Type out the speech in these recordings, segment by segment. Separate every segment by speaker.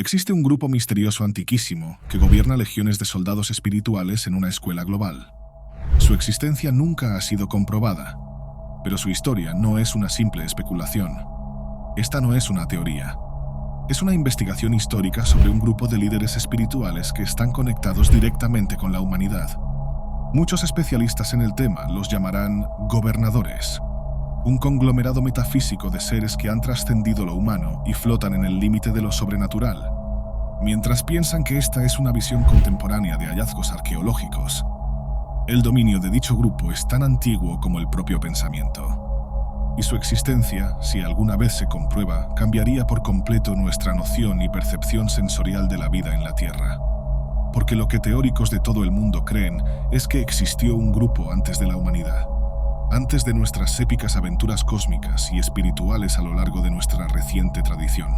Speaker 1: Existe un grupo misterioso antiquísimo que gobierna legiones de soldados espirituales en una escuela global. Su existencia nunca ha sido comprobada, pero su historia no es una simple especulación. Esta no es una teoría. Es una investigación histórica sobre un grupo de líderes espirituales que están conectados directamente con la humanidad. Muchos especialistas en el tema los llamarán gobernadores, un conglomerado metafísico de seres que han trascendido lo humano y flotan en el límite de lo sobrenatural. Mientras piensan que esta es una visión contemporánea de hallazgos arqueológicos, el dominio de dicho grupo es tan antiguo como el propio pensamiento. Y su existencia, si alguna vez se comprueba, cambiaría por completo nuestra noción y percepción sensorial de la vida en la Tierra. Porque lo que teóricos de todo el mundo creen es que existió un grupo antes de la humanidad, antes de nuestras épicas aventuras cósmicas y espirituales a lo largo de nuestra reciente tradición.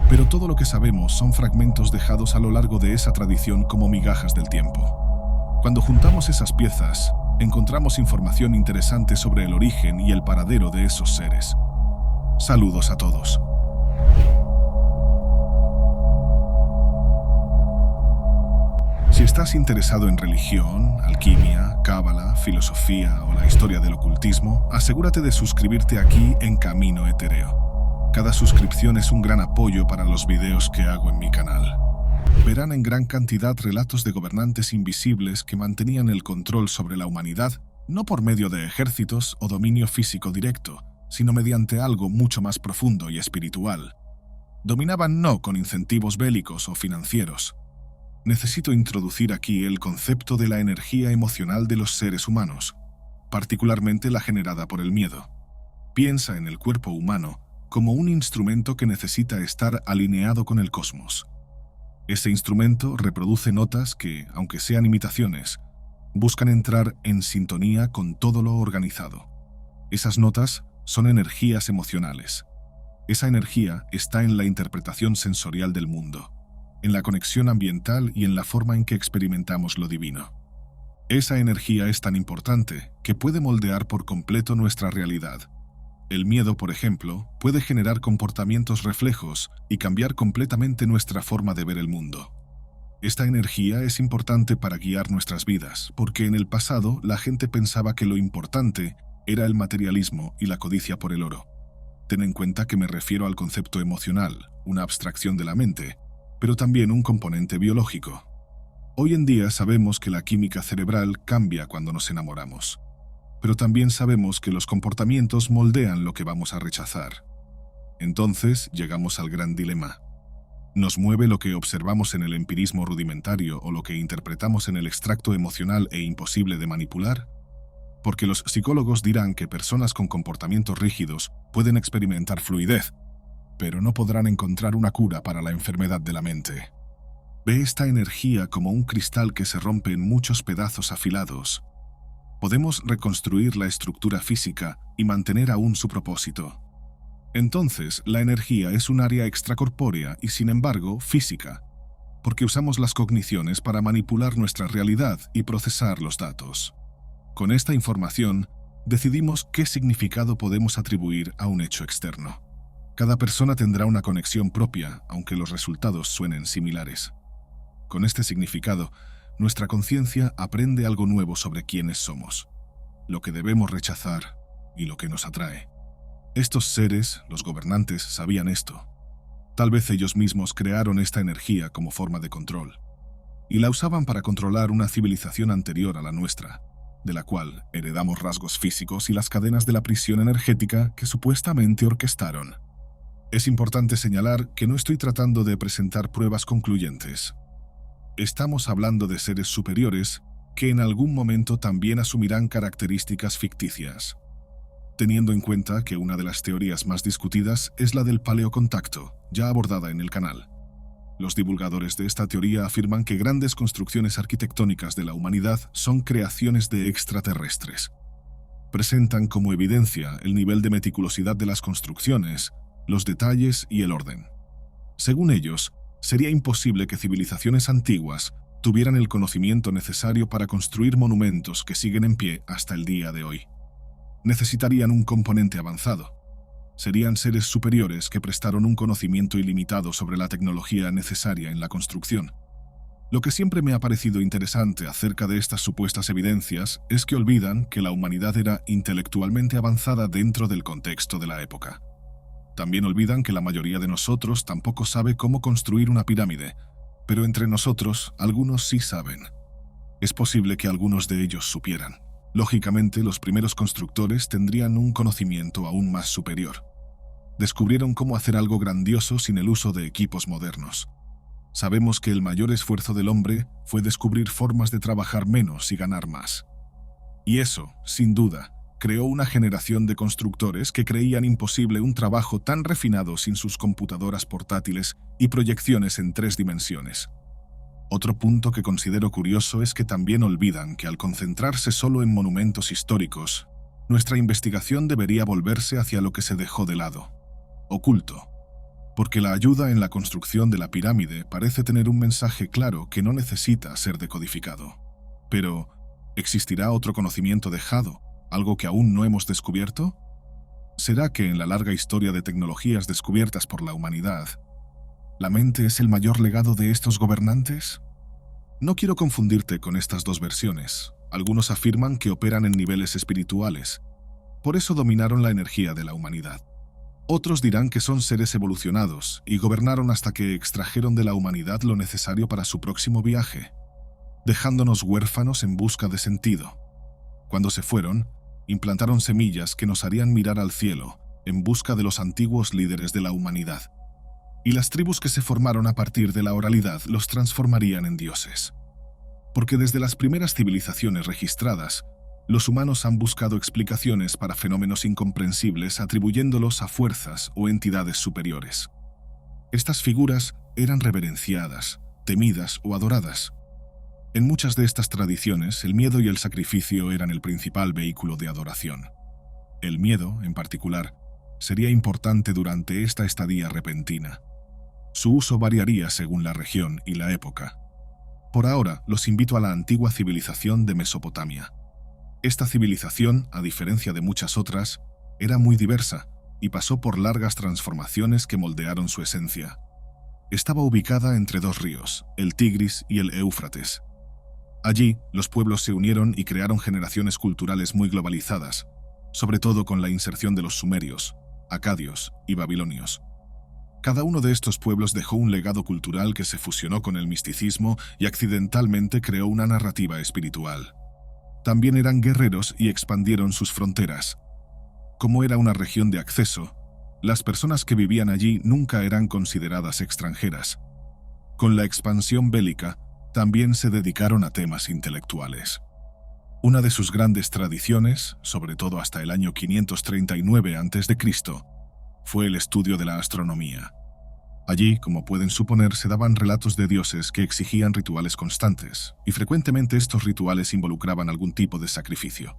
Speaker 1: Pero todo lo que sabemos son fragmentos dejados a lo largo de esa tradición como migajas del tiempo. Cuando juntamos esas piezas, encontramos información interesante sobre el origen y el paradero de esos seres. Saludos a todos. Si estás interesado en religión, alquimia, cábala, filosofía o la historia del ocultismo, asegúrate de suscribirte aquí en Camino Etéreo. Cada suscripción es un gran apoyo para los videos que hago en mi canal. Verán en gran cantidad relatos de gobernantes invisibles que mantenían el control sobre la humanidad, no por medio de ejércitos o dominio físico directo, sino mediante algo mucho más profundo y espiritual. Dominaban no con incentivos bélicos o financieros. Necesito introducir aquí el concepto de la energía emocional de los seres humanos, particularmente la generada por el miedo. Piensa en el cuerpo humano como un instrumento que necesita estar alineado con el cosmos. Ese instrumento reproduce notas que, aunque sean imitaciones, buscan entrar en sintonía con todo lo organizado. Esas notas son energías emocionales. Esa energía está en la interpretación sensorial del mundo, en la conexión ambiental y en la forma en que experimentamos lo divino. Esa energía es tan importante que puede moldear por completo nuestra realidad. El miedo, por ejemplo, puede generar comportamientos reflejos y cambiar completamente nuestra forma de ver el mundo. Esta energía es importante para guiar nuestras vidas, porque en el pasado la gente pensaba que lo importante era el materialismo y la codicia por el oro. Ten en cuenta que me refiero al concepto emocional, una abstracción de la mente, pero también un componente biológico. Hoy en día sabemos que la química cerebral cambia cuando nos enamoramos. Pero también sabemos que los comportamientos moldean lo que vamos a rechazar. Entonces llegamos al gran dilema. ¿Nos mueve lo que observamos en el empirismo rudimentario o lo que interpretamos en el extracto emocional e imposible de manipular? Porque los psicólogos dirán que personas con comportamientos rígidos pueden experimentar fluidez, pero no podrán encontrar una cura para la enfermedad de la mente. Ve esta energía como un cristal que se rompe en muchos pedazos afilados. Podemos reconstruir la estructura física y mantener aún su propósito. Entonces, la energía es un área extracorpórea y, sin embargo, física, porque usamos las cogniciones para manipular nuestra realidad y procesar los datos. Con esta información, decidimos qué significado podemos atribuir a un hecho externo. Cada persona tendrá una conexión propia, aunque los resultados suenen similares. Con este significado, nuestra conciencia aprende algo nuevo sobre quiénes somos, lo que debemos rechazar y lo que nos atrae. Estos seres, los gobernantes, sabían esto. Tal vez ellos mismos crearon esta energía como forma de control, y la usaban para controlar una civilización anterior a la nuestra, de la cual heredamos rasgos físicos y las cadenas de la prisión energética que supuestamente orquestaron. Es importante señalar que no estoy tratando de presentar pruebas concluyentes. Estamos hablando de seres superiores que en algún momento también asumirán características ficticias, teniendo en cuenta que una de las teorías más discutidas es la del paleocontacto, ya abordada en el canal. Los divulgadores de esta teoría afirman que grandes construcciones arquitectónicas de la humanidad son creaciones de extraterrestres. Presentan como evidencia el nivel de meticulosidad de las construcciones, los detalles y el orden. Según ellos, sería imposible que civilizaciones antiguas tuvieran el conocimiento necesario para construir monumentos que siguen en pie hasta el día de hoy. Necesitarían un componente avanzado. Serían seres superiores que prestaron un conocimiento ilimitado sobre la tecnología necesaria en la construcción. Lo que siempre me ha parecido interesante acerca de estas supuestas evidencias es que olvidan que la humanidad era intelectualmente avanzada dentro del contexto de la época. También olvidan que la mayoría de nosotros tampoco sabe cómo construir una pirámide, pero entre nosotros algunos sí saben. Es posible que algunos de ellos supieran. Lógicamente, los primeros constructores tendrían un conocimiento aún más superior. Descubrieron cómo hacer algo grandioso sin el uso de equipos modernos. Sabemos que el mayor esfuerzo del hombre fue descubrir formas de trabajar menos y ganar más. Y eso, sin duda, creó una generación de constructores que creían imposible un trabajo tan refinado sin sus computadoras portátiles y proyecciones en 3 dimensiones. Otro punto que considero curioso es que también olvidan que al concentrarse solo en monumentos históricos, nuestra investigación debería volverse hacia lo que se dejó de lado: oculto. Porque la ayuda en la construcción de la pirámide parece tener un mensaje claro que no necesita ser decodificado. Pero, ¿existirá otro conocimiento dejado, algo que aún no hemos descubierto? ¿Será que en la larga historia de tecnologías descubiertas por la humanidad, la mente es el mayor legado de estos gobernantes? No quiero confundirte con estas dos versiones. Algunos afirman que operan en niveles espirituales, por eso dominaron la energía de la humanidad. Otros dirán que son seres evolucionados y gobernaron hasta que extrajeron de la humanidad lo necesario para su próximo viaje, dejándonos huérfanos en busca de sentido. Cuando se fueron, implantaron semillas que nos harían mirar al cielo en busca de los antiguos líderes de la humanidad. Y las tribus que se formaron a partir de la oralidad los transformarían en dioses. Porque desde las primeras civilizaciones registradas, los humanos han buscado explicaciones para fenómenos incomprensibles atribuyéndolos a fuerzas o entidades superiores. Estas figuras eran reverenciadas, temidas o adoradas. En muchas de estas tradiciones, el miedo y el sacrificio eran el principal vehículo de adoración. El miedo, en particular, sería importante durante esta estadía repentina. Su uso variaría según la región y la época. Por ahora, los invito a la antigua civilización de Mesopotamia. Esta civilización, a diferencia de muchas otras, era muy diversa y pasó por largas transformaciones que moldearon su esencia. Estaba ubicada entre 2 ríos, el Tigris y el Éufrates. Allí, los pueblos se unieron y crearon generaciones culturales muy globalizadas, sobre todo con la inserción de los sumerios, acadios y babilonios. Cada uno de estos pueblos dejó un legado cultural que se fusionó con el misticismo y accidentalmente creó una narrativa espiritual. También eran guerreros y expandieron sus fronteras. Como era una región de acceso, las personas que vivían allí nunca eran consideradas extranjeras. Con la expansión bélica, también se dedicaron a temas intelectuales. Una de sus grandes tradiciones, sobre todo hasta el año 539 a.C., fue el estudio de la astronomía. Allí, como pueden suponer, se daban relatos de dioses que exigían rituales constantes, y frecuentemente estos rituales involucraban algún tipo de sacrificio.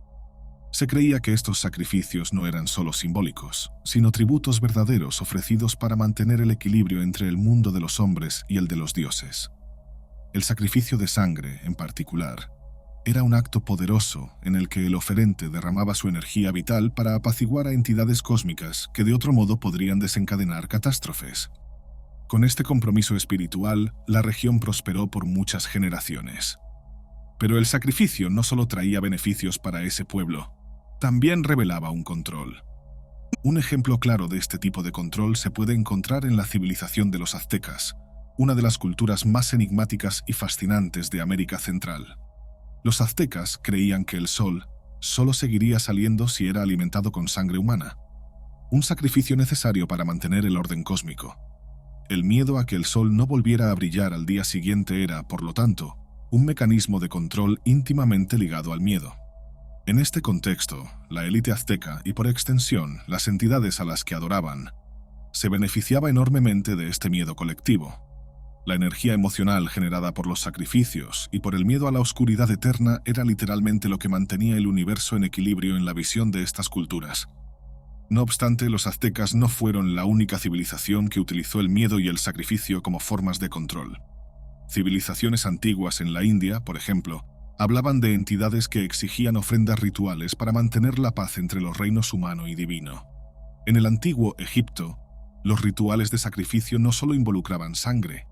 Speaker 1: Se creía que estos sacrificios no eran solo simbólicos, sino tributos verdaderos ofrecidos para mantener el equilibrio entre el mundo de los hombres y el de los dioses. El sacrificio de sangre, en particular, era un acto poderoso en el que el oferente derramaba su energía vital para apaciguar a entidades cósmicas que de otro modo podrían desencadenar catástrofes. Con este compromiso espiritual, la región prosperó por muchas generaciones. Pero el sacrificio no solo traía beneficios para ese pueblo, también revelaba un control. Un ejemplo claro de este tipo de control se puede encontrar en la civilización de los aztecas, una de las culturas más enigmáticas y fascinantes de América Central. Los aztecas creían que el sol solo seguiría saliendo si era alimentado con sangre humana, un sacrificio necesario para mantener el orden cósmico. El miedo a que el sol no volviera a brillar al día siguiente era, por lo tanto, un mecanismo de control íntimamente ligado al miedo. En este contexto, la élite azteca y por extensión las entidades a las que adoraban, se beneficiaba enormemente de este miedo colectivo. La energía emocional generada por los sacrificios y por el miedo a la oscuridad eterna era literalmente lo que mantenía el universo en equilibrio en la visión de estas culturas. No obstante, los aztecas no fueron la única civilización que utilizó el miedo y el sacrificio como formas de control. Civilizaciones antiguas en la India, por ejemplo, hablaban de entidades que exigían ofrendas rituales para mantener la paz entre los reinos humano y divino. En el antiguo Egipto, los rituales de sacrificio no solo involucraban sangre.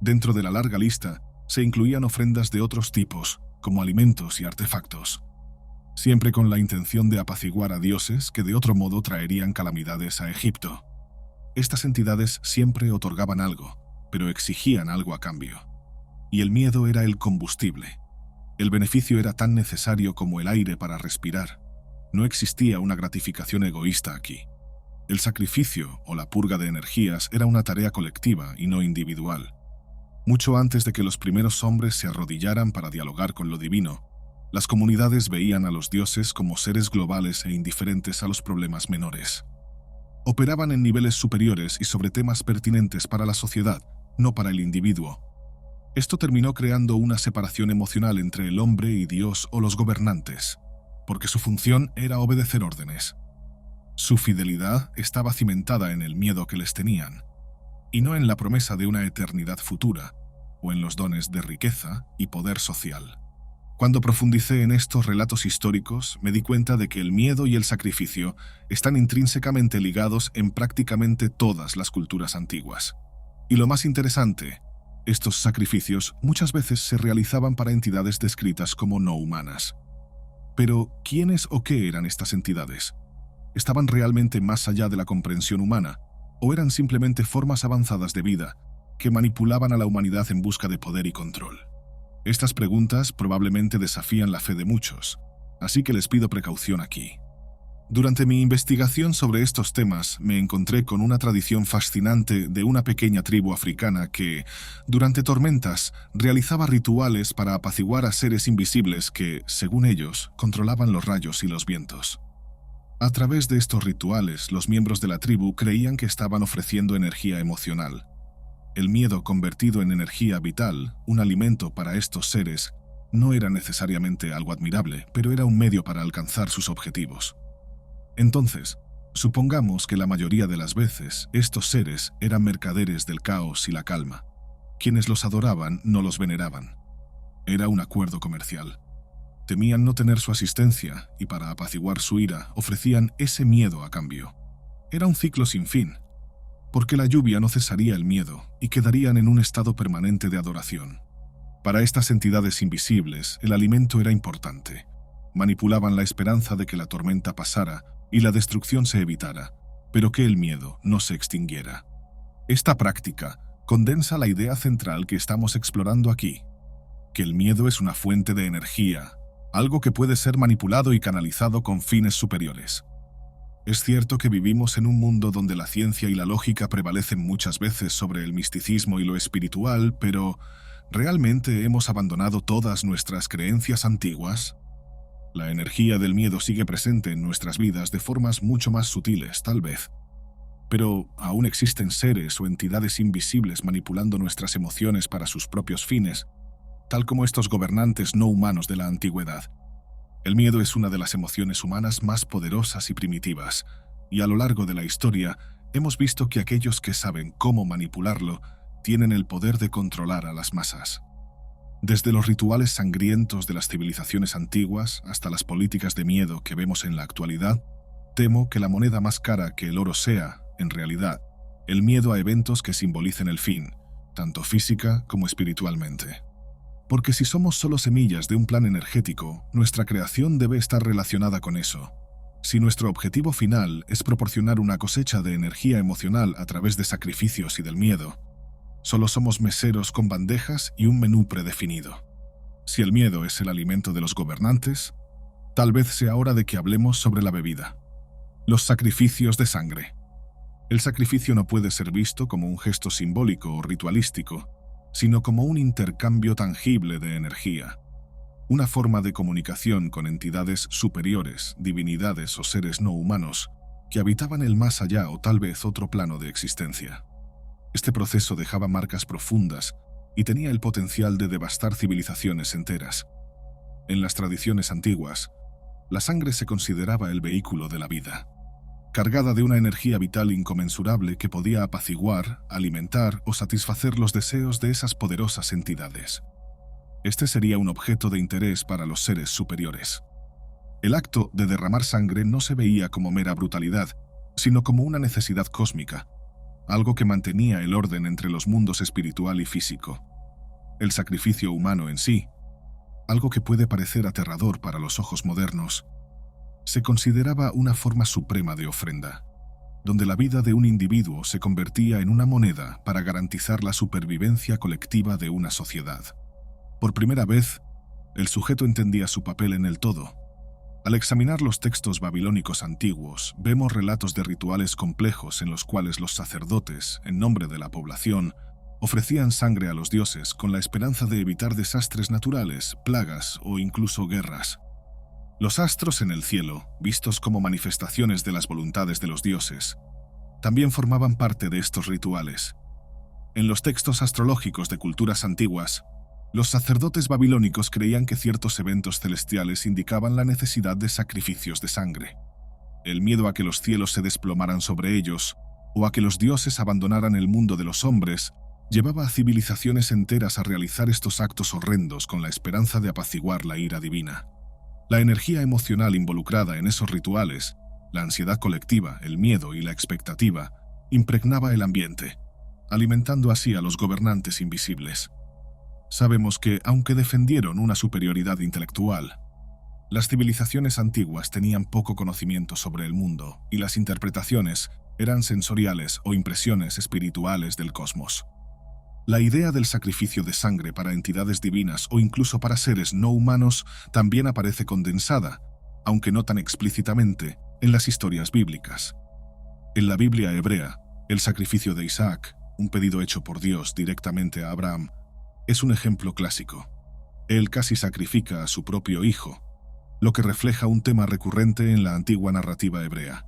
Speaker 1: Dentro de la larga lista se incluían ofrendas de otros tipos, como alimentos y artefactos, siempre con la intención de apaciguar a dioses que de otro modo traerían calamidades a Egipto. Estas entidades siempre otorgaban algo, pero exigían algo a cambio. Y el miedo era el combustible. El beneficio era tan necesario como el aire para respirar. No existía una gratificación egoísta aquí. El sacrificio o la purga de energías era una tarea colectiva y no individual. Mucho antes de que los primeros hombres se arrodillaran para dialogar con lo divino, las comunidades veían a los dioses como seres globales e indiferentes a los problemas menores. Operaban en niveles superiores y sobre temas pertinentes para la sociedad, no para el individuo. Esto terminó creando una separación emocional entre el hombre y Dios o los gobernantes, porque su función era obedecer órdenes. Su fidelidad estaba cimentada en el miedo que les tenían, y no en la promesa de una eternidad futura, o en los dones de riqueza y poder social. Cuando profundicé en estos relatos históricos, me di cuenta de que el miedo y el sacrificio están intrínsecamente ligados en prácticamente todas las culturas antiguas. Y lo más interesante, estos sacrificios muchas veces se realizaban para entidades descritas como no humanas. Pero, ¿quiénes o qué eran estas entidades? ¿Estaban realmente más allá de la comprensión humana, o eran simplemente formas avanzadas de vida que manipulaban a la humanidad en busca de poder y control? Estas preguntas probablemente desafían la fe de muchos, así que les pido precaución aquí. Durante mi investigación sobre estos temas, me encontré con una tradición fascinante de una pequeña tribu africana que, durante tormentas, realizaba rituales para apaciguar a seres invisibles que, según ellos, controlaban los rayos y los vientos. A través de estos rituales, los miembros de la tribu creían que estaban ofreciendo energía emocional. El miedo convertido en energía vital, un alimento para estos seres, no era necesariamente algo admirable, pero era un medio para alcanzar sus objetivos. Entonces, supongamos que la mayoría de las veces estos seres eran mercaderes del caos y la calma. Quienes los adoraban no los veneraban. Era un acuerdo comercial. Temían no tener su asistencia y para apaciguar su ira ofrecían ese miedo a cambio. Era un ciclo sin fin, porque la lluvia no cesaría el miedo y quedarían en un estado permanente de adoración. Para estas entidades invisibles, el alimento era importante. Manipulaban la esperanza de que la tormenta pasara y la destrucción se evitara, pero que el miedo no se extinguiera. Esta práctica condensa la idea central que estamos explorando aquí, que el miedo es una fuente de energía, algo que puede ser manipulado y canalizado con fines superiores. Es cierto que vivimos en un mundo donde la ciencia y la lógica prevalecen muchas veces sobre el misticismo y lo espiritual, pero ¿realmente hemos abandonado todas nuestras creencias antiguas? La energía del miedo sigue presente en nuestras vidas de formas mucho más sutiles, tal vez. Pero aún existen seres o entidades invisibles manipulando nuestras emociones para sus propios fines, tal como estos gobernantes no humanos de la antigüedad. El miedo es una de las emociones humanas más poderosas y primitivas, y a lo largo de la historia hemos visto que aquellos que saben cómo manipularlo tienen el poder de controlar a las masas. Desde los rituales sangrientos de las civilizaciones antiguas hasta las políticas de miedo que vemos en la actualidad, temo que la moneda más cara que el oro sea, en realidad, el miedo a eventos que simbolicen el fin, tanto física como espiritualmente. Porque si somos solo semillas de un plan energético, nuestra creación debe estar relacionada con eso. Si nuestro objetivo final es proporcionar una cosecha de energía emocional a través de sacrificios y del miedo, solo somos meseros con bandejas y un menú predefinido. Si el miedo es el alimento de los gobernantes, tal vez sea hora de que hablemos sobre la bebida. Los sacrificios de sangre. El sacrificio no puede ser visto como un gesto simbólico o ritualístico, sino como un intercambio tangible de energía. Una forma de comunicación con entidades superiores, divinidades o seres no humanos, que habitaban el más allá o tal vez otro plano de existencia. Este proceso dejaba marcas profundas y tenía el potencial de devastar civilizaciones enteras. En las tradiciones antiguas, la sangre se consideraba el vehículo de la vida, cargada de una energía vital inconmensurable que podía apaciguar, alimentar o satisfacer los deseos de esas poderosas entidades. Este sería un objeto de interés para los seres superiores. El acto de derramar sangre no se veía como mera brutalidad, sino como una necesidad cósmica, algo que mantenía el orden entre los mundos espiritual y físico. El sacrificio humano en sí, algo que puede parecer aterrador para los ojos modernos, se consideraba una forma suprema de ofrenda, donde la vida de un individuo se convertía en una moneda para garantizar la supervivencia colectiva de una sociedad. Por primera vez, el sujeto entendía su papel en el todo. Al examinar los textos babilónicos antiguos, vemos relatos de rituales complejos en los cuales los sacerdotes, en nombre de la población, ofrecían sangre a los dioses con la esperanza de evitar desastres naturales, plagas o incluso guerras. Los astros en el cielo, vistos como manifestaciones de las voluntades de los dioses, también formaban parte de estos rituales. En los textos astrológicos de culturas antiguas, los sacerdotes babilónicos creían que ciertos eventos celestiales indicaban la necesidad de sacrificios de sangre. El miedo a que los cielos se desplomaran sobre ellos, o a que los dioses abandonaran el mundo de los hombres, llevaba a civilizaciones enteras a realizar estos actos horrendos con la esperanza de apaciguar la ira divina. La energía emocional involucrada en esos rituales, la ansiedad colectiva, el miedo y la expectativa, impregnaba el ambiente, alimentando así a los gobernantes invisibles. Sabemos que, aunque defendieron una superioridad intelectual, las civilizaciones antiguas tenían poco conocimiento sobre el mundo y las interpretaciones eran sensoriales o impresiones espirituales del cosmos. La idea del sacrificio de sangre para entidades divinas o incluso para seres no humanos también aparece condensada, aunque no tan explícitamente, en las historias bíblicas. En la Biblia hebrea, el sacrificio de Isaac, un pedido hecho por Dios directamente a Abraham, es un ejemplo clásico. Él casi sacrifica a su propio hijo, lo que refleja un tema recurrente en la antigua narrativa hebrea: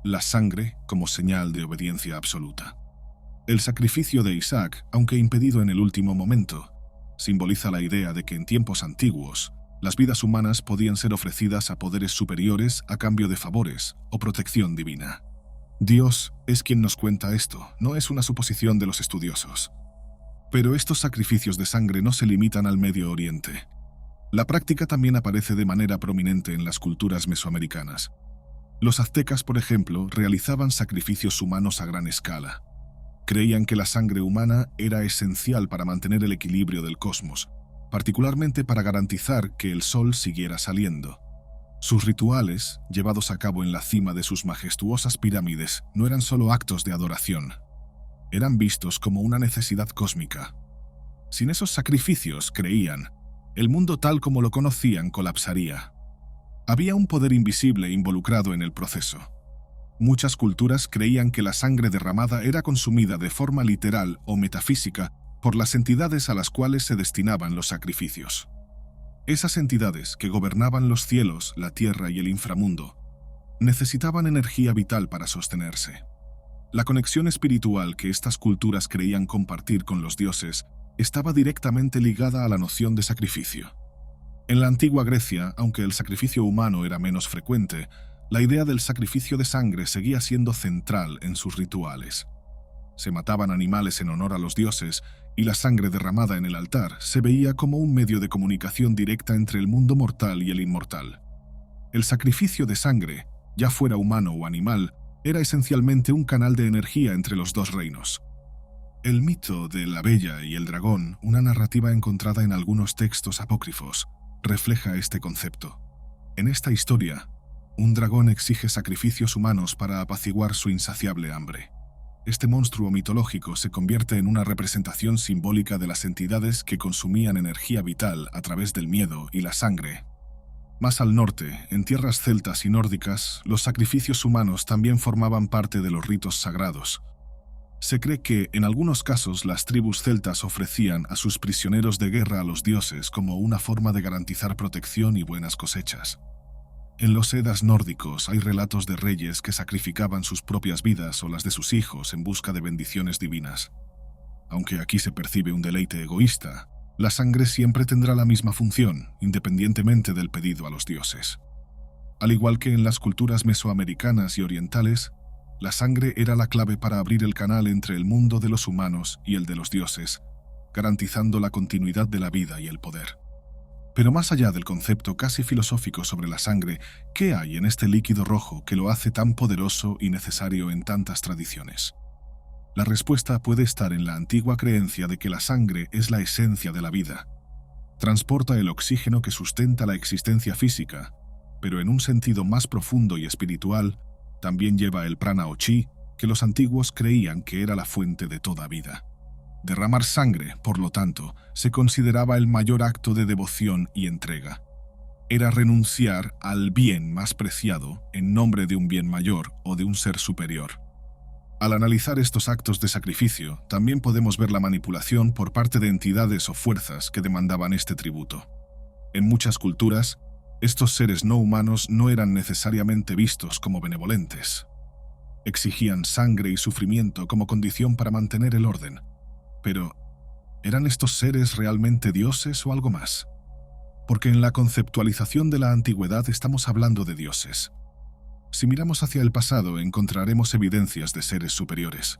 Speaker 1: la sangre como señal de obediencia absoluta. El sacrificio de Isaac, aunque impedido en el último momento, simboliza la idea de que en tiempos antiguos, las vidas humanas podían ser ofrecidas a poderes superiores a cambio de favores o protección divina. Dios es quien nos cuenta esto, no es una suposición de los estudiosos. Pero estos sacrificios de sangre no se limitan al Medio Oriente. La práctica también aparece de manera prominente en las culturas mesoamericanas. Los aztecas, por ejemplo, realizaban sacrificios humanos a gran escala. Creían que la sangre humana era esencial para mantener el equilibrio del cosmos, particularmente para garantizar que el sol siguiera saliendo. Sus rituales, llevados a cabo en la cima de sus majestuosas pirámides, no eran solo actos de adoración. Eran vistos como una necesidad cósmica. Sin esos sacrificios, creían, el mundo tal como lo conocían colapsaría. Había un poder invisible involucrado en el proceso. Muchas culturas creían que la sangre derramada era consumida de forma literal o metafísica por las entidades a las cuales se destinaban los sacrificios. Esas entidades que gobernaban los cielos, la tierra y el inframundo necesitaban energía vital para sostenerse. La conexión espiritual que estas culturas creían compartir con los dioses estaba directamente ligada a la noción de sacrificio. En la antigua Grecia, aunque el sacrificio humano era menos frecuente, la idea del sacrificio de sangre seguía siendo central en sus rituales. Se mataban animales en honor a los dioses y la sangre derramada en el altar se veía como un medio de comunicación directa entre el mundo mortal y el inmortal. El sacrificio de sangre, ya fuera humano o animal, era esencialmente un canal de energía entre los dos reinos. El mito de la Bella y el Dragón, una narrativa encontrada en algunos textos apócrifos, refleja este concepto. En esta historia, un dragón exige sacrificios humanos para apaciguar su insaciable hambre. Este monstruo mitológico se convierte en una representación simbólica de las entidades que consumían energía vital a través del miedo y la sangre. Más al norte, en tierras celtas y nórdicas, los sacrificios humanos también formaban parte de los ritos sagrados. Se cree que, en algunos casos, las tribus celtas ofrecían a sus prisioneros de guerra a los dioses como una forma de garantizar protección y buenas cosechas. En los Edas nórdicos hay relatos de reyes que sacrificaban sus propias vidas o las de sus hijos en busca de bendiciones divinas. Aunque aquí se percibe un deleite egoísta, la sangre siempre tendrá la misma función, independientemente del pedido a los dioses. Al igual que en las culturas mesoamericanas y orientales, la sangre era la clave para abrir el canal entre el mundo de los humanos y el de los dioses, garantizando la continuidad de la vida y el poder. Pero más allá del concepto casi filosófico sobre la sangre, ¿qué hay en este líquido rojo que lo hace tan poderoso y necesario en tantas tradiciones? La respuesta puede estar en la antigua creencia de que la sangre es la esencia de la vida. Transporta el oxígeno que sustenta la existencia física, pero en un sentido más profundo y espiritual, también lleva el prana o chi, que los antiguos creían que era la fuente de toda vida. Derramar sangre, por lo tanto, se consideraba el mayor acto de devoción y entrega. Era renunciar al bien más preciado en nombre de un bien mayor o de un ser superior. Al analizar estos actos de sacrificio, también podemos ver la manipulación por parte de entidades o fuerzas que demandaban este tributo. En muchas culturas, estos seres no humanos no eran necesariamente vistos como benevolentes. Exigían sangre y sufrimiento como condición para mantener el orden. Pero, ¿eran estos seres realmente dioses o algo más? Porque en la conceptualización de la antigüedad estamos hablando de dioses. Si miramos hacia el pasado, encontraremos evidencias de seres superiores.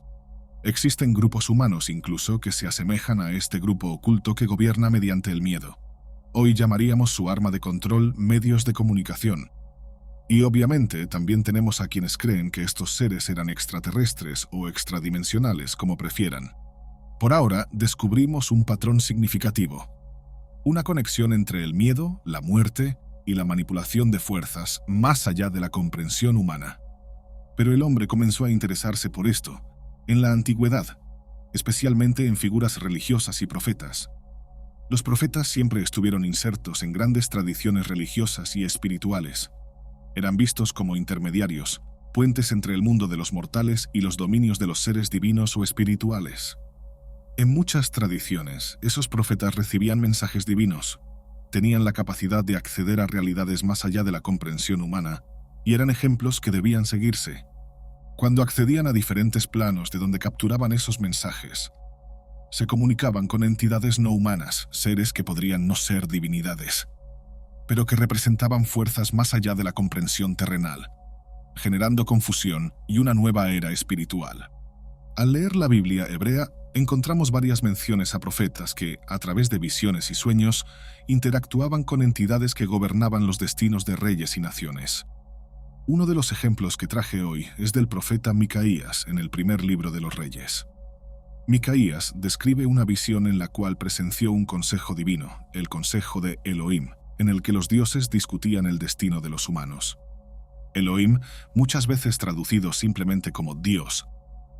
Speaker 1: Existen grupos humanos incluso que se asemejan a este grupo oculto que gobierna mediante el miedo. Hoy llamaríamos su arma de control medios de comunicación. Y obviamente también tenemos a quienes creen que estos seres eran extraterrestres o extradimensionales, como prefieran. Por ahora, descubrimos un patrón significativo. Una conexión entre el miedo, la muerte y la manipulación de fuerzas más allá de la comprensión humana. Pero el hombre comenzó a interesarse por esto en la antigüedad, especialmente en figuras religiosas y profetas. Los profetas siempre estuvieron insertos en grandes tradiciones religiosas y espirituales. Eran vistos como intermediarios, puentes entre el mundo de los mortales y los dominios de los seres divinos o espirituales. En muchas tradiciones, esos profetas recibían mensajes divinos, tenían la capacidad de acceder a realidades más allá de la comprensión humana y eran ejemplos que debían seguirse. Cuando accedían a diferentes planos de donde capturaban esos mensajes, se comunicaban con entidades no humanas, seres que podrían no ser divinidades, pero que representaban fuerzas más allá de la comprensión terrenal, generando confusión y una nueva era espiritual. Al leer la Biblia hebrea, encontramos varias menciones a profetas que, a través de visiones y sueños, interactuaban con entidades que gobernaban los destinos de reyes y naciones. Uno de los ejemplos que traje hoy es del profeta Micaías en el primer libro de los Reyes. Micaías describe una visión en la cual presenció un consejo divino, el consejo de Elohim, en el que los dioses discutían el destino de los humanos. Elohim, muchas veces traducido simplemente como Dios,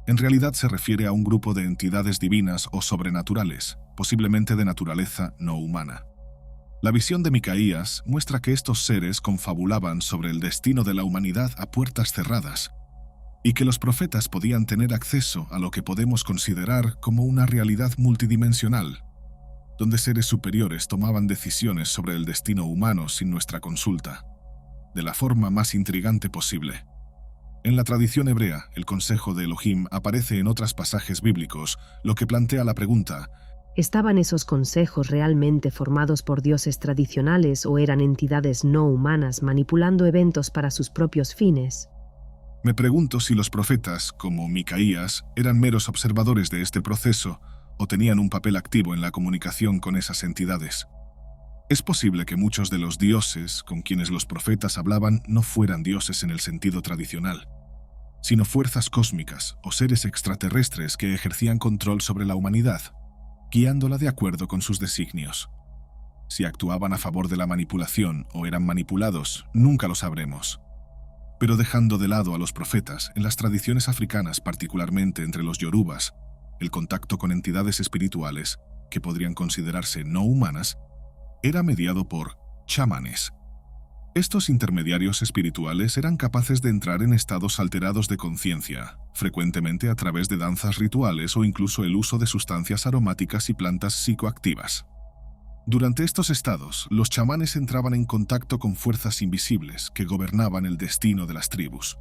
Speaker 1: en realidad se refiere a un grupo de entidades divinas o sobrenaturales, posiblemente de naturaleza no humana. La visión de Micaías muestra que estos seres confabulaban sobre el destino de la humanidad a puertas cerradas, y que los profetas podían tener acceso a lo que podemos considerar como una realidad multidimensional, donde seres superiores tomaban decisiones sobre el destino humano sin nuestra consulta, de la forma más intrigante posible. En la tradición hebrea, el consejo de Elohim aparece en otros pasajes bíblicos, lo que plantea la pregunta:
Speaker 2: ¿estaban esos consejos realmente formados por dioses tradicionales o eran entidades no humanas manipulando eventos para sus propios fines?
Speaker 1: Me pregunto si los profetas, como Micaías, eran meros observadores de este proceso o tenían un papel activo en la comunicación con esas entidades. Es posible que muchos de los dioses con quienes los profetas hablaban no fueran dioses en el sentido tradicional, sino fuerzas cósmicas o seres extraterrestres que ejercían control sobre la humanidad, guiándola de acuerdo con sus designios. Si actuaban a favor de la manipulación o eran manipulados, nunca lo sabremos. Pero dejando de lado a los profetas, en las tradiciones africanas, particularmente entre los yorubas, el contacto con entidades espirituales, que podrían considerarse no humanas, era mediado por chamanes. Estos intermediarios espirituales eran capaces de entrar en estados alterados de conciencia, frecuentemente a través de danzas rituales o incluso el uso de sustancias aromáticas y plantas psicoactivas. Durante estos estados, los chamanes entraban en contacto con fuerzas invisibles que gobernaban el destino de las tribus.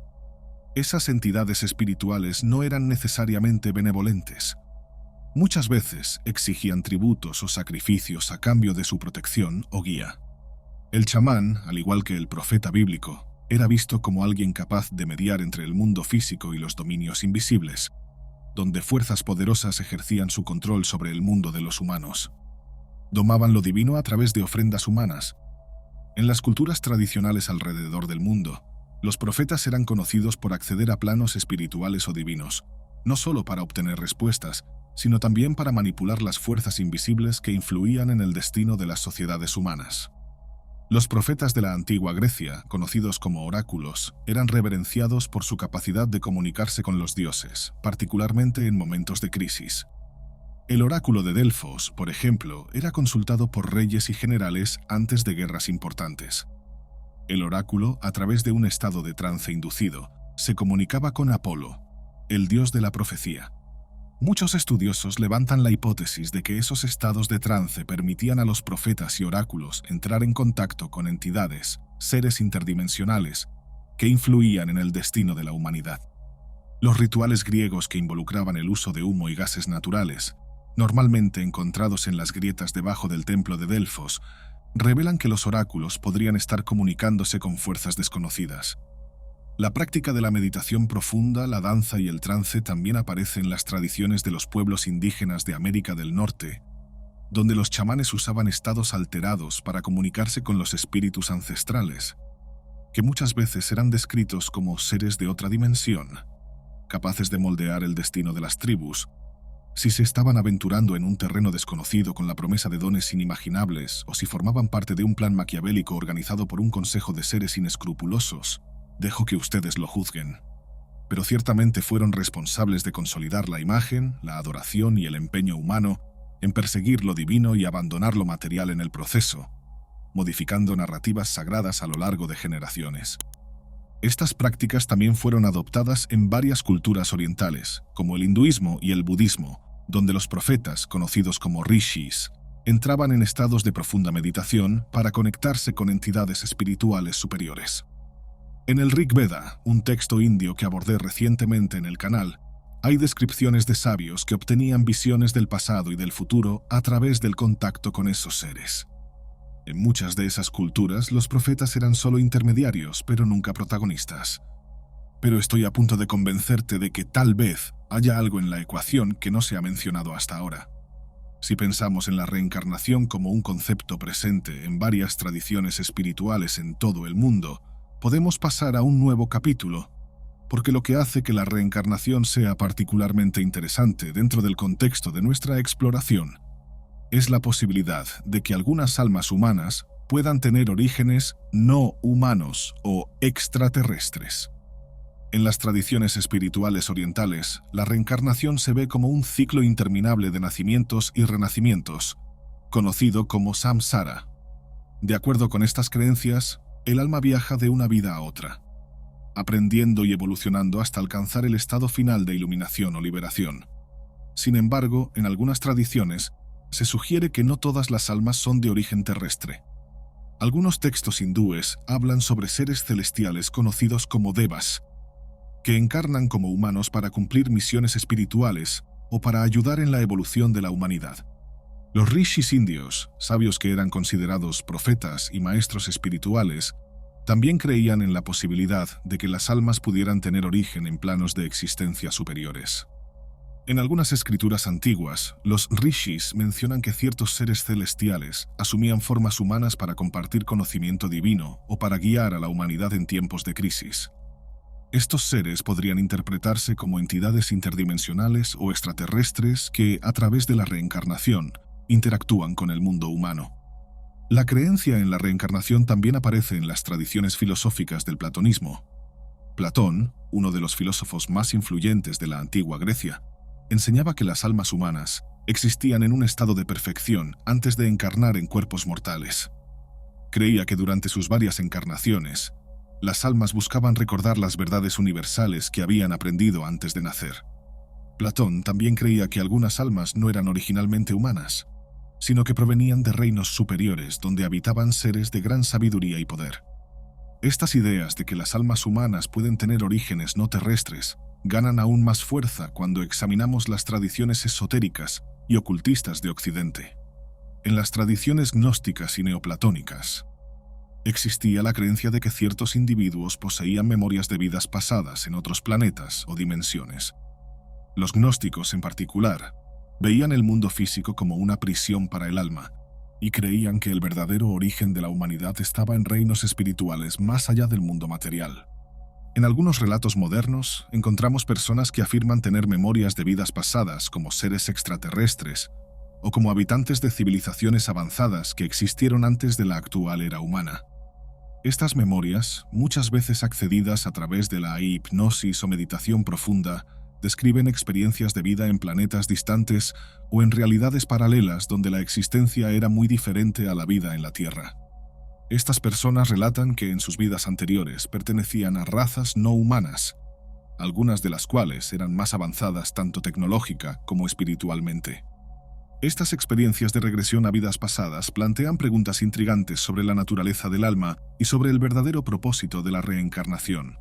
Speaker 1: Esas entidades espirituales no eran necesariamente benevolentes. Muchas veces exigían tributos o sacrificios a cambio de su protección o guía. El chamán, al igual que el profeta bíblico, era visto como alguien capaz de mediar entre el mundo físico y los dominios invisibles, donde fuerzas poderosas ejercían su control sobre el mundo de los humanos. Domaban lo divino a través de ofrendas humanas. En las culturas tradicionales alrededor del mundo, los profetas eran conocidos por acceder a planos espirituales o divinos, no solo para obtener respuestas, sino también para manipular las fuerzas invisibles que influían en el destino de las sociedades humanas. Los profetas de la antigua Grecia, conocidos como oráculos, eran reverenciados por su capacidad de comunicarse con los dioses, particularmente en momentos de crisis. El oráculo de Delfos, por ejemplo, era consultado por reyes y generales antes de guerras importantes. El oráculo, a través de un estado de trance inducido, se comunicaba con Apolo, el dios de la profecía. Muchos estudiosos levantan la hipótesis de que esos estados de trance permitían a los profetas y oráculos entrar en contacto con entidades, seres interdimensionales, que influían en el destino de la humanidad. Los rituales griegos que involucraban el uso de humo y gases naturales, normalmente encontrados en las grietas debajo del templo de Delfos, revelan que los oráculos podrían estar comunicándose con fuerzas desconocidas. La práctica de la meditación profunda, la danza y el trance también aparece en las tradiciones de los pueblos indígenas de América del Norte, donde los chamanes usaban estados alterados para comunicarse con los espíritus ancestrales, que muchas veces eran descritos como seres de otra dimensión, capaces de moldear el destino de las tribus, si se estaban aventurando en un terreno desconocido con la promesa de dones inimaginables o si formaban parte de un plan maquiavélico organizado por un consejo de seres inescrupulosos. Dejo que ustedes lo juzguen. Pero ciertamente fueron responsables de consolidar la imagen, la adoración y el empeño humano en perseguir lo divino y abandonar lo material en el proceso, modificando narrativas sagradas a lo largo de generaciones. Estas prácticas también fueron adoptadas en varias culturas orientales, como el hinduismo y el budismo, donde los profetas, conocidos como rishis, entraban en estados de profunda meditación para conectarse con entidades espirituales superiores. En el Rig Veda, un texto indio que abordé recientemente en el canal, hay descripciones de sabios que obtenían visiones del pasado y del futuro a través del contacto con esos seres. En muchas de esas culturas, los profetas eran solo intermediarios, pero nunca protagonistas. Pero estoy a punto de convencerte de que tal vez haya algo en la ecuación que no se ha mencionado hasta ahora. Si pensamos en la reencarnación como un concepto presente en varias tradiciones espirituales en todo el mundo, podemos pasar a un nuevo capítulo, porque lo que hace que la reencarnación sea particularmente interesante dentro del contexto de nuestra exploración es la posibilidad de que algunas almas humanas puedan tener orígenes no humanos o extraterrestres. En las tradiciones espirituales orientales, la reencarnación se ve como un ciclo interminable de nacimientos y renacimientos, conocido como samsara. De acuerdo con estas creencias, el alma viaja de una vida a otra, aprendiendo y evolucionando hasta alcanzar el estado final de iluminación o liberación. Sin embargo, en algunas tradiciones, se sugiere que no todas las almas son de origen terrestre. Algunos textos hindúes hablan sobre seres celestiales conocidos como devas, que encarnan como humanos para cumplir misiones espirituales o para ayudar en la evolución de la humanidad. Los rishis indios, sabios que eran considerados profetas y maestros espirituales, también creían en la posibilidad de que las almas pudieran tener origen en planos de existencia superiores. En algunas escrituras antiguas, los rishis mencionan que ciertos seres celestiales asumían formas humanas para compartir conocimiento divino o para guiar a la humanidad en tiempos de crisis. Estos seres podrían interpretarse como entidades interdimensionales o extraterrestres que, a través de la reencarnación, interactúan con el mundo humano. La creencia en la reencarnación también aparece en las tradiciones filosóficas del platonismo. Platón, uno de los filósofos más influyentes de la antigua Grecia, enseñaba que las almas humanas existían en un estado de perfección antes de encarnar en cuerpos mortales. Creía que durante sus varias encarnaciones, las almas buscaban recordar las verdades universales que habían aprendido antes de nacer. Platón también creía que algunas almas no eran originalmente humanas, sino que provenían de reinos superiores donde habitaban seres de gran sabiduría y poder. Estas ideas de que las almas humanas pueden tener orígenes no terrestres ganan aún más fuerza cuando examinamos las tradiciones esotéricas y ocultistas de Occidente. En las tradiciones gnósticas y neoplatónicas, existía la creencia de que ciertos individuos poseían memorias de vidas pasadas en otros planetas o dimensiones. Los gnósticos, en particular, veían el mundo físico como una prisión para el alma, y creían que el verdadero origen de la humanidad estaba en reinos espirituales más allá del mundo material. En algunos relatos modernos encontramos personas que afirman tener memorias de vidas pasadas como seres extraterrestres o como habitantes de civilizaciones avanzadas que existieron antes de la actual era humana. Estas memorias, muchas veces accedidas a través de la hipnosis o meditación profunda, describen experiencias de vida en planetas distantes o en realidades paralelas donde la existencia era muy diferente a la vida en la Tierra. Estas personas relatan que en sus vidas anteriores pertenecían a razas no humanas, algunas de las cuales eran más avanzadas tanto tecnológica como espiritualmente. Estas experiencias de regresión a vidas pasadas plantean preguntas intrigantes sobre la naturaleza del alma y sobre el verdadero propósito de la reencarnación.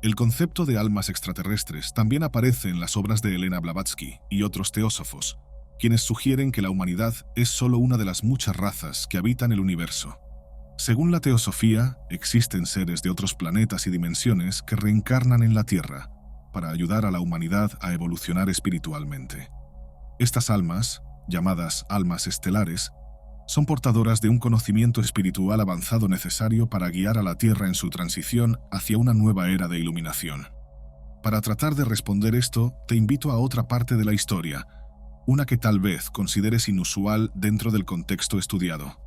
Speaker 1: El concepto de almas extraterrestres también aparece en las obras de Elena Blavatsky y otros teósofos, quienes sugieren que la humanidad es solo una de las muchas razas que habitan el universo. Según la teosofía, existen seres de otros planetas y dimensiones que reencarnan en la Tierra para ayudar a la humanidad a evolucionar espiritualmente. Estas almas, llamadas almas estelares, son portadoras de un conocimiento espiritual avanzado necesario para guiar a la Tierra en su transición hacia una nueva era de iluminación. Para tratar de responder esto, te invito a otra parte de la historia, una que tal vez consideres inusual dentro del contexto estudiado.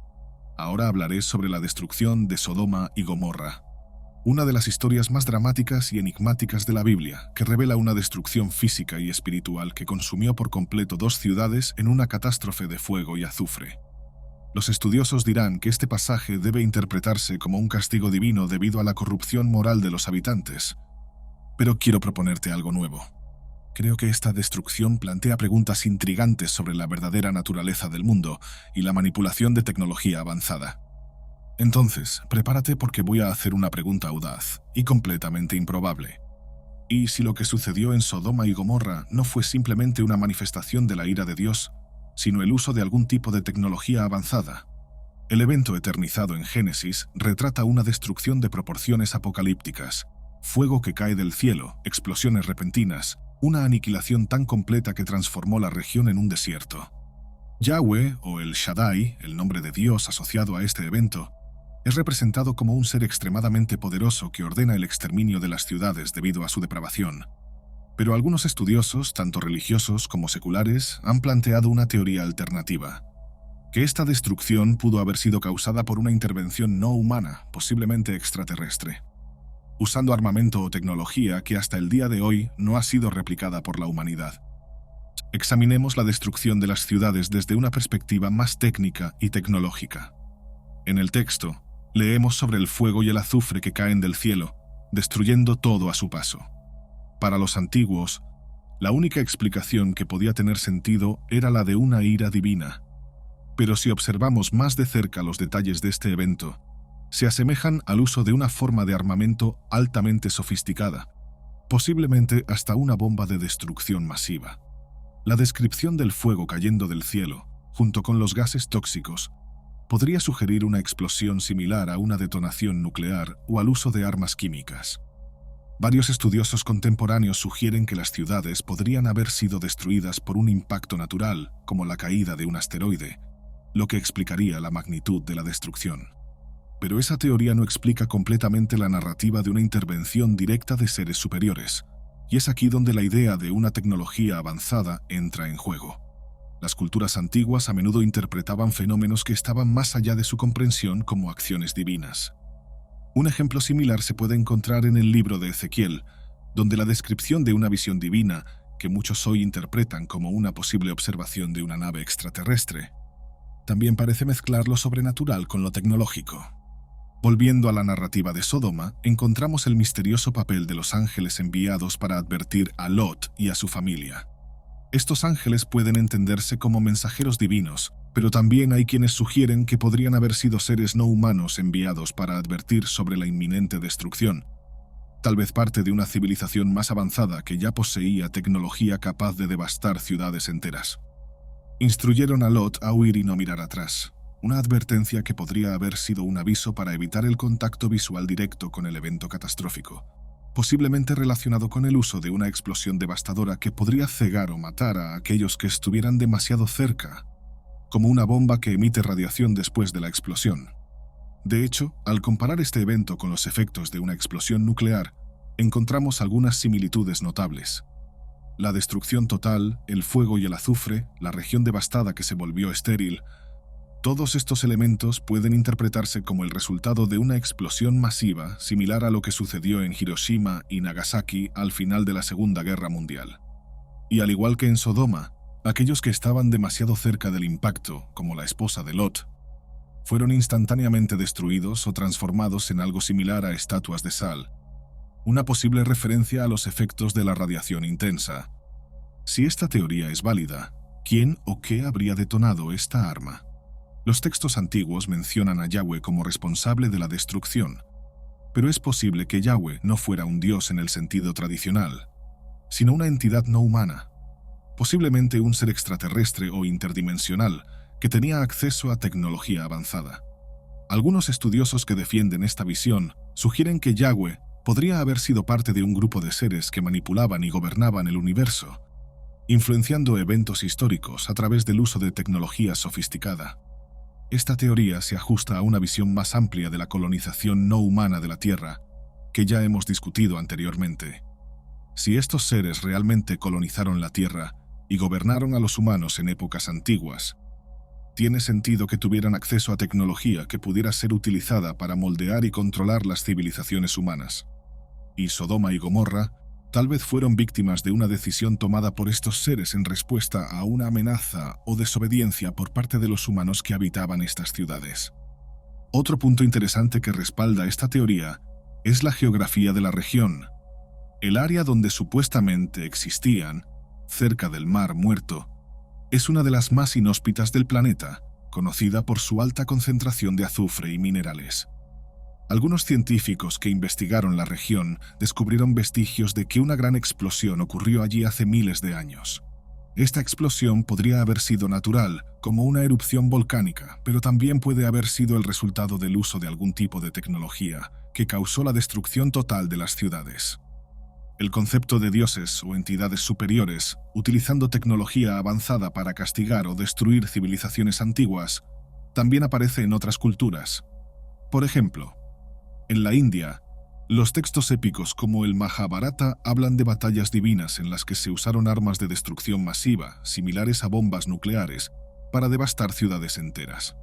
Speaker 1: Ahora hablaré sobre la destrucción de Sodoma y Gomorra, una de las historias más dramáticas y enigmáticas de la Biblia, que revela una destrucción física y espiritual que consumió por completo dos ciudades en una catástrofe de fuego y azufre. Los estudiosos dirán que este pasaje debe interpretarse como un castigo divino debido a la corrupción moral de los habitantes. Pero quiero proponerte algo nuevo. Creo que esta destrucción plantea preguntas intrigantes sobre la verdadera naturaleza del mundo y la manipulación de tecnología avanzada. Entonces, prepárate porque voy a hacer una pregunta audaz y completamente improbable. ¿Y si lo que sucedió en Sodoma y Gomorra no fue simplemente una manifestación de la ira de Dios, sino el uso de algún tipo de tecnología avanzada? El evento eternizado en Génesis retrata una destrucción de proporciones apocalípticas, fuego que cae del cielo, explosiones repentinas, una aniquilación tan completa que transformó la región en un desierto. Yahweh, o el Shaddai, el nombre de Dios asociado a este evento, es representado como un ser extremadamente poderoso que ordena el exterminio de las ciudades debido a su depravación. Pero algunos estudiosos, tanto religiosos como seculares, han planteado una teoría alternativa: que esta destrucción pudo haber sido causada por una intervención no humana, posiblemente extraterrestre, usando armamento o tecnología que hasta el día de hoy no ha sido replicada por la humanidad. Examinemos la destrucción de las ciudades desde una perspectiva más técnica y tecnológica. En el texto, leemos sobre el fuego y el azufre que caen del cielo, destruyendo todo a su paso. Para los antiguos, la única explicación que podía tener sentido era la de una ira divina. Pero si observamos más de cerca los detalles de este evento, se asemejan al uso de una forma de armamento altamente sofisticada, posiblemente hasta una bomba de destrucción masiva. La descripción del fuego cayendo del cielo, junto con los gases tóxicos, podría sugerir una explosión similar a una detonación nuclear o al uso de armas químicas. Varios estudiosos contemporáneos sugieren que las ciudades podrían haber sido destruidas por un impacto natural, como la caída de un asteroide, lo que explicaría la magnitud de la destrucción. Pero esa teoría no explica completamente la narrativa de una intervención directa de seres superiores, y es aquí donde la idea de una tecnología avanzada entra en juego. Las culturas antiguas a menudo interpretaban fenómenos que estaban más allá de su comprensión como acciones divinas. Un ejemplo similar se puede encontrar en el libro de Ezequiel, donde la descripción de una visión divina, que muchos hoy interpretan como una posible observación de una nave extraterrestre, también parece mezclar lo sobrenatural con lo tecnológico. Volviendo a la narrativa de Sodoma, encontramos el misterioso papel de los ángeles enviados para advertir a Lot y a su familia. Estos ángeles pueden entenderse como mensajeros divinos, pero también hay quienes sugieren que podrían haber sido seres no humanos enviados para advertir sobre la inminente destrucción, tal vez parte de una civilización más avanzada que ya poseía tecnología capaz de devastar ciudades enteras. Instruyeron a Lot a huir y no mirar atrás, una advertencia que podría haber sido un aviso para evitar el contacto visual directo con el evento catastrófico, posiblemente relacionado con el uso de una explosión devastadora que podría cegar o matar a aquellos que estuvieran demasiado cerca. como una bomba que emite radiación después de la explosión. De hecho, al comparar este evento con los efectos de una explosión nuclear, encontramos algunas similitudes notables. La destrucción total, el fuego y el azufre, la región devastada que se volvió estéril, todos estos elementos pueden interpretarse como el resultado de una explosión masiva similar a lo que sucedió en Hiroshima y Nagasaki al final de la Segunda Guerra Mundial. Y al igual que en Sodoma, aquellos que estaban demasiado cerca del impacto, como la esposa de Lot, fueron instantáneamente destruidos o transformados en algo similar a estatuas de sal, una posible referencia a los efectos de la radiación intensa. Si esta teoría es válida, ¿quién o qué habría detonado esta arma? Los textos antiguos mencionan a Yahweh como responsable de la destrucción, pero es posible que Yahweh no fuera un dios en el sentido tradicional, sino una entidad no humana, posiblemente un ser extraterrestre o interdimensional que tenía acceso a tecnología avanzada. Algunos estudiosos que defienden esta visión sugieren que Yahweh podría haber sido parte de un grupo de seres que manipulaban y gobernaban el universo, influenciando eventos históricos a través del uso de tecnología sofisticada. Esta teoría se ajusta a una visión más amplia de la colonización no humana de la Tierra, que ya hemos discutido anteriormente. Si estos seres realmente colonizaron la Tierra y gobernaron a los humanos en épocas antiguas, tiene sentido que tuvieran acceso a tecnología que pudiera ser utilizada para moldear y controlar las civilizaciones humanas. Y Sodoma y Gomorra tal vez fueron víctimas de una decisión tomada por estos seres en respuesta a una amenaza o desobediencia por parte de los humanos que habitaban estas ciudades. Otro punto interesante que respalda esta teoría es la geografía de la región. El área donde supuestamente existían, cerca del Mar Muerto, es una de las más inhóspitas del planeta, conocida por su alta concentración de azufre y minerales. Algunos científicos que investigaron la región descubrieron vestigios de que una gran explosión ocurrió allí hace miles de años. Esta explosión podría haber sido natural, como una erupción volcánica, pero también puede haber sido el resultado del uso de algún tipo de tecnología que causó la destrucción total de las ciudades. El concepto de dioses o entidades superiores, utilizando tecnología avanzada para castigar o destruir civilizaciones antiguas, también aparece en otras culturas. Por ejemplo, en la India, los textos épicos como el Mahabharata hablan de batallas divinas en las que se usaron armas de destrucción masiva, similares a bombas nucleares, para devastar ciudades enteras.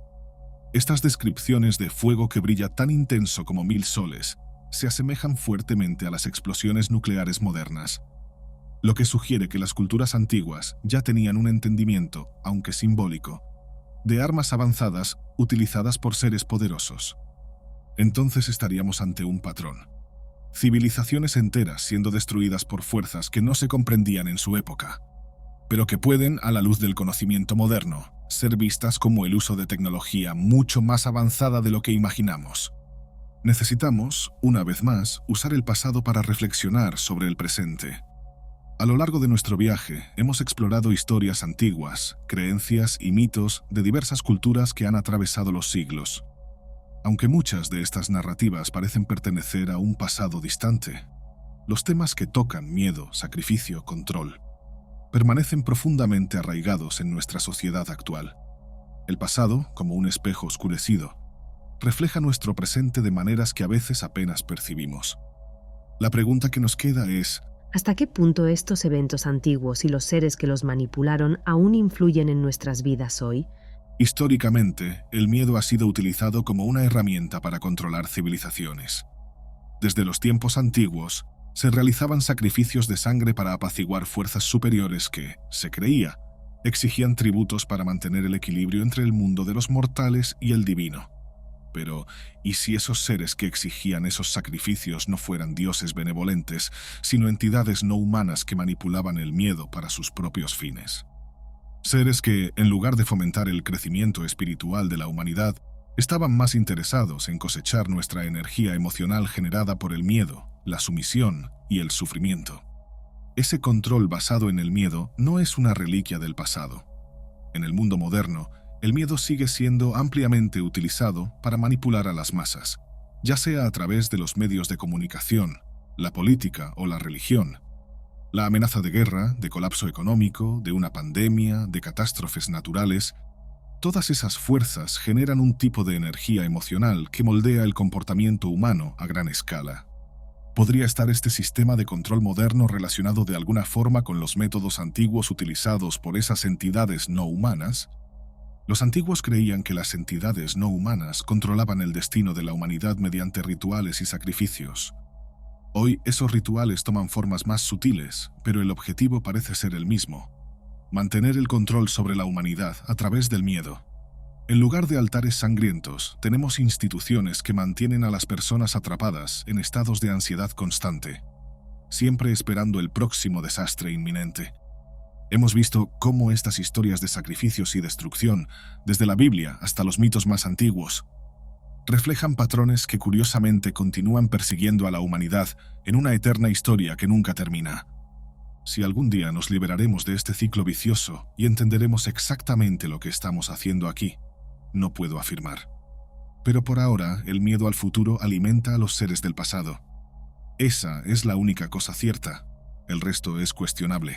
Speaker 1: Estas descripciones de fuego que brilla tan intenso como 1000 soles se asemejan fuertemente a las explosiones nucleares modernas, lo que sugiere que las culturas antiguas ya tenían un entendimiento, aunque simbólico, de armas avanzadas utilizadas por seres poderosos. Entonces estaríamos ante un patrón. Civilizaciones enteras siendo destruidas por fuerzas que no se comprendían en su época, pero que pueden, a la luz del conocimiento moderno, ser vistas como el uso de tecnología mucho más avanzada de lo que imaginamos. Necesitamos, una vez más, usar el pasado para reflexionar sobre el presente. A lo largo de nuestro viaje, hemos explorado historias antiguas, creencias y mitos de diversas culturas que han atravesado los siglos. Aunque muchas de estas narrativas parecen pertenecer a un pasado distante, los temas que tocan miedo, sacrificio, control, permanecen profundamente arraigados en nuestra sociedad actual. El pasado, como un espejo oscurecido, refleja nuestro presente de maneras que a veces apenas percibimos. La pregunta que nos queda es:
Speaker 2: ¿hasta qué punto estos eventos antiguos y los seres que los manipularon aún influyen en nuestras vidas hoy?
Speaker 1: Históricamente, el miedo ha sido utilizado como una herramienta para controlar civilizaciones. Desde los tiempos antiguos, se realizaban sacrificios de sangre para apaciguar fuerzas superiores que, se creía, exigían tributos para mantener el equilibrio entre el mundo de los mortales y el divino. Pero, ¿y si esos seres que exigían esos sacrificios no fueran dioses benevolentes, sino entidades no humanas que manipulaban el miedo para sus propios fines? Seres que, en lugar de fomentar el crecimiento espiritual de la humanidad, estaban más interesados en cosechar nuestra energía emocional generada por el miedo, la sumisión y el sufrimiento. Ese control basado en el miedo no es una reliquia del pasado. En el mundo moderno, el miedo sigue siendo ampliamente utilizado para manipular a las masas, ya sea a través de los medios de comunicación, la política o la religión. La amenaza de guerra, de colapso económico, de una pandemia, de catástrofes naturales, Todas esas fuerzas generan un tipo de energía emocional que moldea el comportamiento humano a gran escala. ¿Podría estar este sistema de control moderno relacionado de alguna forma con los métodos antiguos utilizados por esas entidades no humanas? Los antiguos creían que las entidades no humanas controlaban el destino de la humanidad mediante rituales y sacrificios. Hoy esos rituales toman formas más sutiles, pero el objetivo parece ser el mismo: mantener el control sobre la humanidad a través del miedo. En lugar de altares sangrientos, tenemos instituciones que mantienen a las personas atrapadas en estados de ansiedad constante, siempre esperando el próximo desastre inminente. Hemos visto cómo estas historias de sacrificios y destrucción, desde la Biblia hasta los mitos más antiguos, reflejan patrones que curiosamente continúan persiguiendo a la humanidad en una eterna historia que nunca termina. Si algún día nos liberaremos de este ciclo vicioso y entenderemos exactamente lo que estamos haciendo aquí, no puedo afirmar. Pero por ahora, el miedo al futuro alimenta a los seres del pasado. Esa es la única cosa cierta. El resto es cuestionable.